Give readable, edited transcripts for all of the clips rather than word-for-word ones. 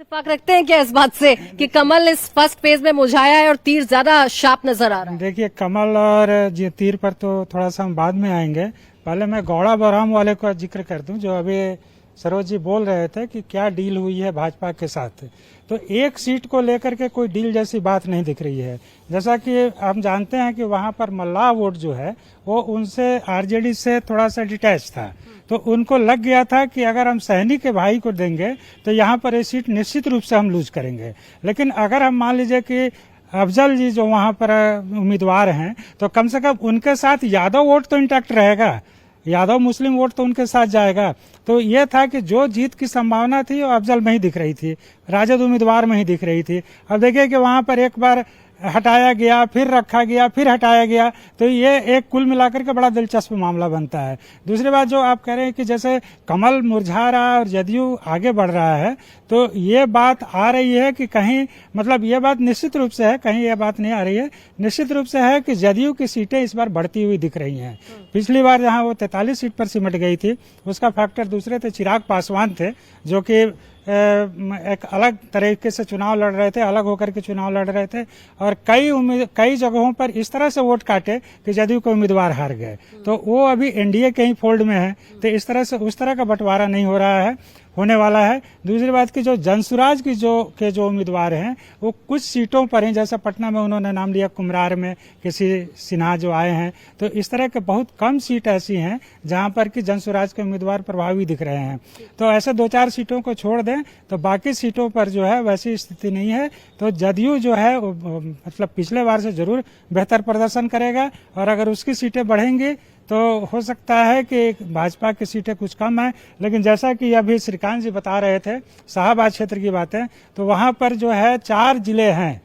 इत्तेफाक रखते हैं क्या इस बात से कि कमल इस फर्स्ट फेज में मुरझाया है और तीर ज्यादा शार्प नजर आ रहा है? देखिए, कमल और ये तीर पर तो थोड़ा सा हम बाद में आएंगे। पहले मैं गौड़ा बौराम वाले का जिक्र कर दूं, जो अभी सरोज जी बोल रहे थे कि क्या डील हुई है भाजपा के साथ। तो एक सीट को लेकर के कोई डील जैसी बात नहीं दिख रही है। जैसा कि हम जानते हैं कि वहां पर मल्लाह वोट जो है वो उनसे आरजेडी से थोड़ा सा डिटैच था, तो उनको लग गया था कि अगर हम सहनी के भाई को देंगे तो यहाँ पर ये सीट निश्चित रूप से हम लूज करेंगे। लेकिन अगर हम मान लीजिए कि अफजल जी जो वहां पर उम्मीदवार हैं, तो कम से कम उनके साथ यादव वोट तो इंटैक्ट रहेगा, यादव मुस्लिम वोट तो उनके साथ जाएगा। तो ये था कि जो जीत की संभावना थी वो अफजल में ही दिख रही थी, राजद उम्मीदवार में ही दिख रही थी। अब देखिए कि वहां पर एक बार हटाया गया, फिर रखा गया, फिर हटाया गया, तो ये एक कुल मिलाकर के बड़ा दिलचस्प मामला बनता है। दूसरी बात जो आप कह रहे हैं कि जैसे कमल मुरझा रहा है और जदयू आगे बढ़ रहा है, तो ये बात आ रही है कि कहीं, मतलब ये बात निश्चित रूप से है, कहीं ये बात नहीं आ रही है, निश्चित रूप से है कि जदयू की सीटें इस बार बढ़ती हुई दिख रही हैं। पिछली बार जहां वो 43 सीट पर सिमट गई थी, उसका फैक्टर दूसरे थे, चिराग पासवान थे, जो कि एक अलग तरीके से चुनाव लड़ रहे थे, अलग होकर के चुनाव लड़ रहे थे, और कई जगहों पर इस तरह से वोट काटे कि जदयू के उम्मीदवार हार गए। तो वो अभी एनडीए के ही फोल्ड में है, तो इस तरह से उस तरह का बंटवारा नहीं हो रहा है, होने वाला है। दूसरी बात की जो जनसुराज की जो उम्मीदवार हैं वो कुछ सीटों पर हैं, जैसा पटना में उन्होंने नाम लिया, कुम्हरार में किसी सिन्हा जो आए हैं, तो इस तरह के बहुत कम सीट ऐसी हैं जहां पर कि जनसुराज के उम्मीदवार प्रभावी दिख रहे हैं। तो ऐसे 2-4 सीटों को छोड़ दें तो बाकी सीटों पर जो है वैसी स्थिति नहीं है। तो जदयू जो है मतलब पिछले बार से जरूर बेहतर प्रदर्शन करेगा, और अगर उसकी सीटें बढ़ेंगी तो हो सकता है कि भाजपा की सीटें कुछ कम है। लेकिन जैसा कि अभी श्रीकांत जी बता रहे थे शाहबाद क्षेत्र की बातें, तो वहां पर जो है 4 जिले हैं,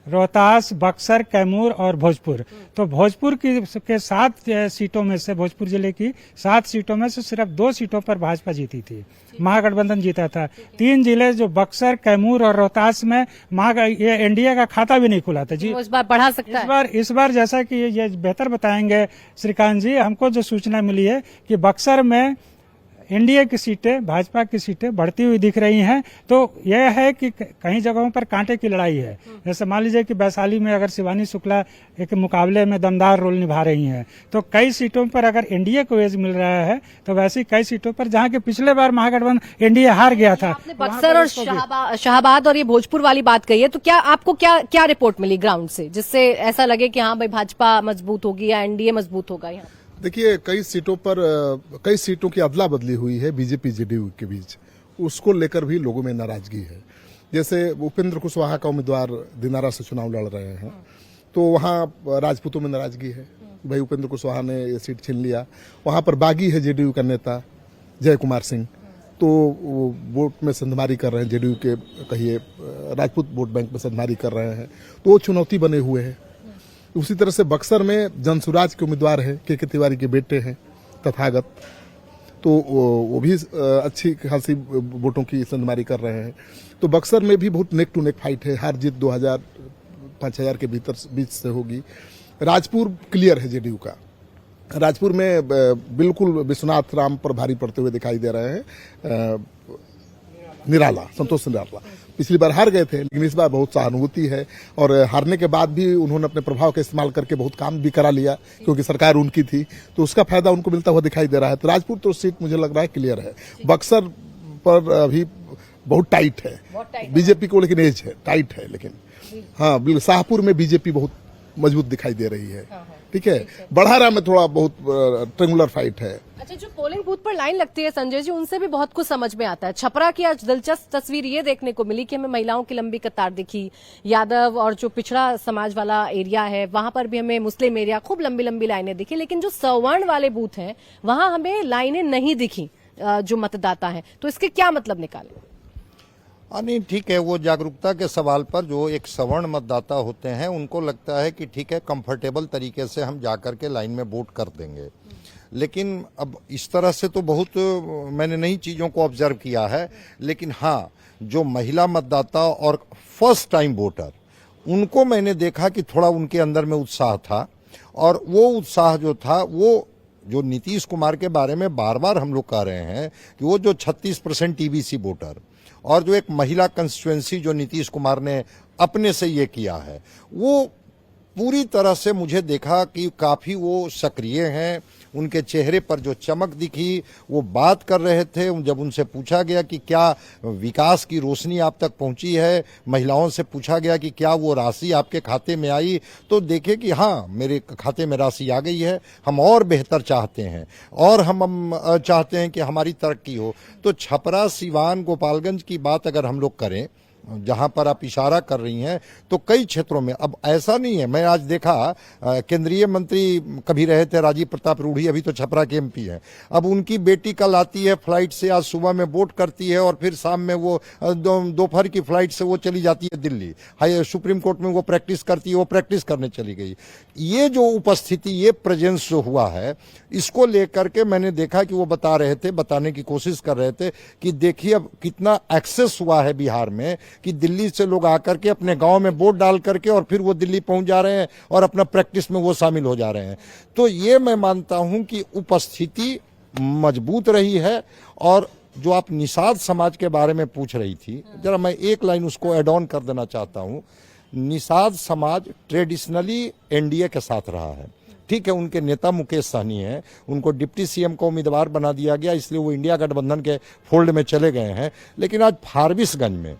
रोहतास, बक्सर, कैमूर और भोजपुर। तो भोजपुर के 7 सीटों में से, भोजपुर जिले की 7 सीटों में से सिर्फ 2 सीटों पर भाजपा जीती थी, महागठबंधन जीता था। 3 जिले जो बक्सर, कैमूर और रोहतास में ये एनडीए का खाता भी नहीं खुला था जी। इस बार बढ़ा सकता है। इस बार जैसा कि ये बेहतर बताएंगे श्रीकांत जी, हमको जो सूचना मिली है कि बक्सर में एनडीए की सीटें, भाजपा की सीटें बढ़ती हुई दिख रही हैं। तो यह है कि कई जगहों पर कांटे की लड़ाई है। जैसे मान लीजिए कि वैशाली में अगर शिवानी शुक्ला एक मुकाबले में दमदार रोल निभा रही हैं, तो कई सीटों पर अगर एनडीए को एज मिल रहा है, तो वैसी कई सीटों पर जहां के पिछले बार महागठबंधन एनडीए हार गया था। आपने बक्सर और शाहबाद और ये भोजपुर वाली बात कही है, तो क्या आपको क्या रिपोर्ट मिली ग्राउंड से जिससे ऐसा लगे कि हाँ भाई भाजपा मजबूत होगी या एनडीए मजबूत होगा? यहाँ देखिए, कई सीटों की अदला बदली हुई है बीजेपी जेडीयू के बीच, उसको लेकर भी लोगों में नाराजगी है। जैसे उपेंद्र कुशवाहा का उम्मीदवार दिनारा से चुनाव लड़ रहे हैं, तो वहां राजपूतों में नाराजगी है, भाई उपेंद्र कुशवाहा ने ये सीट छीन लिया। वहां पर बागी है जेडीयू का नेता जय कुमार सिंह, तो वो वोट में संधमारी कर रहे हैं, जेडीयू के कहिए राजपूत वोट बैंक में संधमारी कर रहे हैं, तो वो चुनौती बने हुए हैं। उसी तरह से बक्सर में जनसुराज के उम्मीदवार है, के तिवारी के बेटे हैं तथागत, तो वो भी अच्छी खासी वोटों की संधमारी कर रहे हैं। तो बक्सर में भी बहुत नेक टू नेक फाइट है, हार जीत 2000-5000 के बीच से होगी। राजपुर क्लियर है जेडीयू का, राजपुर में बिल्कुल विश्वनाथ राम पर भारी पड़ते हुए दिखाई दे रहे हैं। संतोष निराला पिछली बार हार गए थे, लेकिन इस बार बहुत सहानुभूति है, और हारने के बाद भी उन्होंने अपने प्रभाव का इस्तेमाल करके बहुत काम भी करा लिया, क्योंकि सरकार उनकी थी, तो उसका फायदा उनको मिलता हुआ दिखाई दे रहा है। तो राजपुर तो सीट मुझे लग रहा है क्लियर है। बक्सर पर अभी बहुत टाइट है बीजेपी को, लेकिन एज है, टाइट है, लेकिन हाँ बिल्कुल शाहपुर में बीजेपी बहुत मजबूत दिखाई दे रही है। ठीक है, बढ़ारा में थोड़ा बहुत ट्रेंगुलर फाइट है। अच्छा, जो पोलिंग बूथ पर लाइन लगती है संजय जी, उनसे भी बहुत कुछ समझ में आता है। छपरा की आज दिलचस्प तस्वीर ये देखने को मिली कि हमें महिलाओं की लंबी कतार दिखी, यादव और जो पिछड़ा समाज वाला एरिया है वहां पर भी हमें मुस्लिम एरिया खूब लंबी लंबी लाइनें दिखी, लेकिन जो सवर्ण वाले बूथ हैं वहां हमें लाइनें नहीं दिखी जो मतदाता हैं। तो इसके क्या मतलब निकाले? नहीं, ठीक है, वो जागरूकता के सवाल पर जो एक सवर्ण मतदाता होते हैं उनको लगता है कि ठीक है, कंफर्टेबल तरीके से हम जाकर के लाइन में वोट कर देंगे। लेकिन अब इस तरह से तो बहुत मैंने नई चीज़ों को ऑब्जर्व किया है, लेकिन हाँ, जो महिला मतदाता और फर्स्ट टाइम वोटर, उनको मैंने देखा कि थोड़ा उनके अंदर में उत्साह था, और वो उत्साह जो था वो जो नीतीश कुमार के बारे में बार बार हम लोग कह रहे हैं कि वो जो 36% टीबीसी वोटर, और जो एक महिला कंस्टिट्यूएंसी जो नीतीश कुमार ने अपने से ये किया है, वो पूरी तरह से मुझे देखा कि काफी वो सक्रिय हैं। उनके चेहरे पर जो चमक दिखी, वो बात कर रहे थे। जब उनसे पूछा गया कि क्या विकास की रोशनी आप तक पहुंची है, महिलाओं से पूछा गया कि क्या वो राशि आपके खाते में आई, तो देखे कि हाँ, मेरे खाते में राशि आ गई है। हम और बेहतर चाहते हैं और हम चाहते हैं कि हमारी तरक्की हो। तो छपरा, सिवान, गोपालगंज की बात अगर हम लोग करें, जहां पर आप इशारा कर रही हैं, तो कई क्षेत्रों में अब ऐसा नहीं है। मैं आज देखा केंद्रीय मंत्री कभी रहे थे राजीव प्रताप रूढ़ी, अभी तो छपरा के एमपी हैं। अब उनकी बेटी कल आती है फ्लाइट से, आज सुबह में बोट करती है और फिर शाम में वो दोपहर की फ्लाइट से वो चली जाती है दिल्ली। हाई सुप्रीम कोर्ट में वो प्रैक्टिस करती है, वो प्रैक्टिस करने चली गई। ये जो उपस्थिति, ये प्रेजेंस जो हुआ है, इसको लेकर के मैंने देखा कि वो बताने की कोशिश कर रहे थे कि देखिए अब कितना एक्सेस हुआ है बिहार में, कि दिल्ली से लोग आकर के अपने गांव में वोट डाल करके और फिर वो दिल्ली पहुंच जा रहे हैं और अपना प्रैक्टिस में वो शामिल हो जा रहे हैं। तो ये मैं मानता हूं कि उपस्थिति मजबूत रही है। और जो आप निषाद समाज के बारे में पूछ रही थी, जरा मैं एक लाइन उसको एड ऑन कर देना चाहता हूं। निषाद समाज ट्रेडिशनली एनडीए के साथ रहा है। ठीक है, उनके नेता मुकेश सहनी हैं, उनको डिप्टी सीएम का उम्मीदवार बना दिया गया, इसलिए वो इंडिया गठबंधन के फोल्ड में चले गए हैं। लेकिन आज फारबिसगंज में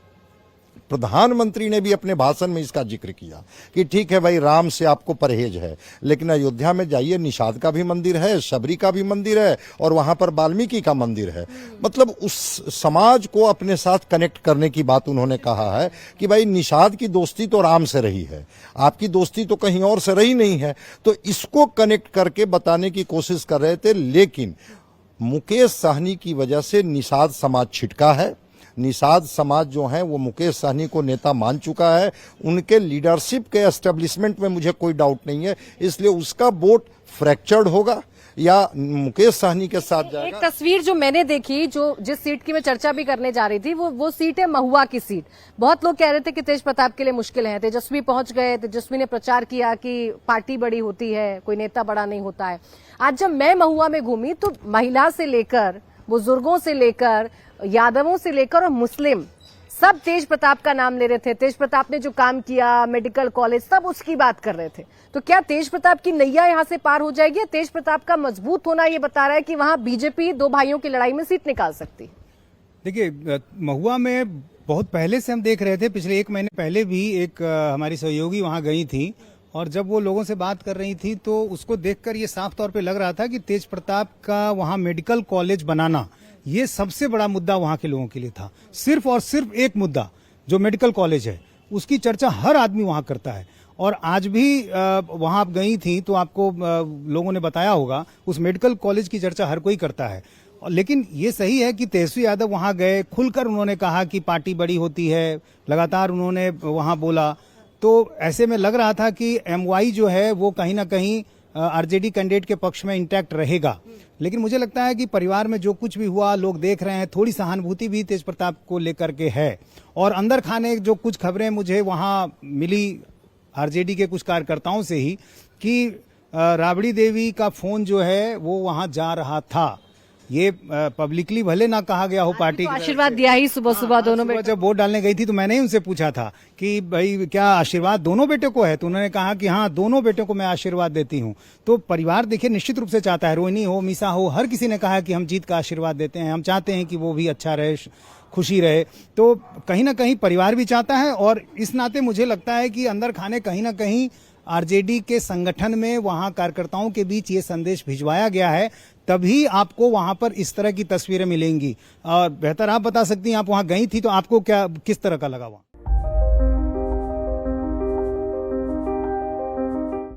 प्रधानमंत्री ने भी अपने भाषण में इसका जिक्र किया कि ठीक है भाई, राम से आपको परहेज है, लेकिन अयोध्या में जाइए, निषाद का भी मंदिर है, शबरी का भी मंदिर है और वहां पर वाल्मीकि का मंदिर है। मतलब उस समाज को अपने साथ कनेक्ट करने की बात उन्होंने कहा है कि भाई निषाद की दोस्ती तो राम से रही है, आपकी दोस्ती तो कहीं और से रही नहीं है। तो इसको कनेक्ट करके बताने की कोशिश कर रहे थे। लेकिन मुकेश सहनी की वजह से निषाद समाज छिटका है। निषाद समाज जो है वो मुकेश सहनी को नेता मान चुका है। उनके लीडरशिप के एस्टेब्लिशमेंट में मुझे कोई डाउट नहीं है, इसलिए उसका वोट फ्रैक्चर्ड होगा या मुकेश सहनी के साथ जाएगा। एक तस्वीर जो मैंने देखी, जो जिस सीट की मैं चर्चा भी करने जा रही थी, वो सीट है महुआ की सीट। बहुत लोग कह रहे थे कि तेज प्रताप के लिए मुश्किल है। तेजस्वी पहुंच गए, तेजस्वी ने प्रचार किया कि पार्टी बड़ी होती है, कोई नेता बड़ा नहीं होता है। आज जब मैं महुआ में घूमी तो महिला से लेकर, बुजुर्गों से लेकर, यादवों से लेकर और मुस्लिम, सब तेज प्रताप का नाम ले रहे थे। तेज प्रताप ने जो काम किया, मेडिकल कॉलेज, सब उसकी बात कर रहे थे। तो क्या तेज प्रताप की नैया यहां से पार हो जाएगी? तेज प्रताप का मजबूत होना ये बता रहा है कि वहां बीजेपी दो भाइयों की लड़ाई में सीट निकाल सकती है। देखिए, महुआ में बहुत पहले से हम देख रहे थे, पिछले 1 महीने पहले भी एक हमारी सहयोगी वहां गई थी और जब वो लोगों से बात कर रही थी तो उसको देखकर ये साफ तौर पे लग रहा था कि तेज प्रताप का वहां मेडिकल कॉलेज बनाना ये सबसे बड़ा मुद्दा वहां के लोगों के लिए था। सिर्फ और सिर्फ एक मुद्दा, जो मेडिकल कॉलेज है, उसकी चर्चा हर आदमी वहां करता है। और आज भी वहां आप गई थी तो आपको लोगों ने बताया होगा, उस मेडिकल कॉलेज की चर्चा हर कोई करता है। लेकिन ये सही है कि तेजस्वी यादव वहां गए, खुलकर उन्होंने कहा कि पार्टी बड़ी होती है, लगातार उन्होंने वहां बोला। तो ऐसे में लग रहा था कि एमवाई जो है वो कहीं ना कहीं आरजेडी कैंडिडेट के पक्ष में इंटैक्ट रहेगा। लेकिन मुझे लगता है कि परिवार में जो कुछ भी हुआ, लोग देख रहे हैं, थोड़ी सहानुभूति भी तेज प्रताप को लेकर के है। और अंदर खाने जो कुछ खबरें मुझे वहां मिली आरजेडी के कुछ कार्यकर्ताओं से ही, कि राबड़ी देवी का फोन जो है वो वहां जा रहा था। ये पब्लिकली भले ना कहा गया हो पार्टी तो आशीर्वाद दिया ही सुबह सुबह दोनों बेटे। जब वोट डालने गई थी तो मैंने ही उनसे पूछा था कि भाई क्या आशीर्वाद दोनों बेटे को है, तो उन्होंने कहा कि हाँ, दोनों बेटों को मैं आशीर्वाद देती हूँ। तो परिवार देखिए निश्चित रूप से चाहता है, रोहिणी हो, मीसा हो, हर किसी ने कहा कि हम जीत का आशीर्वाद देते हैं, हम चाहते हैं कि वो भी अच्छा रहे, खुशी रहे। तो कहीं ना कहीं परिवार भी चाहता है और इस नाते मुझे लगता है कि अंदर खाने कहीं ना कहीं आरजेडी के संगठन में वहां कार्यकर्ताओं के बीच ये संदेश भिजवाया गया है, तभी आपको वहां पर इस तरह की तस्वीरें मिलेंगी। और बेहतर आप बता सकती हैं, आप वहां गई थी तो आपको क्या, किस तरह का लगा वहां?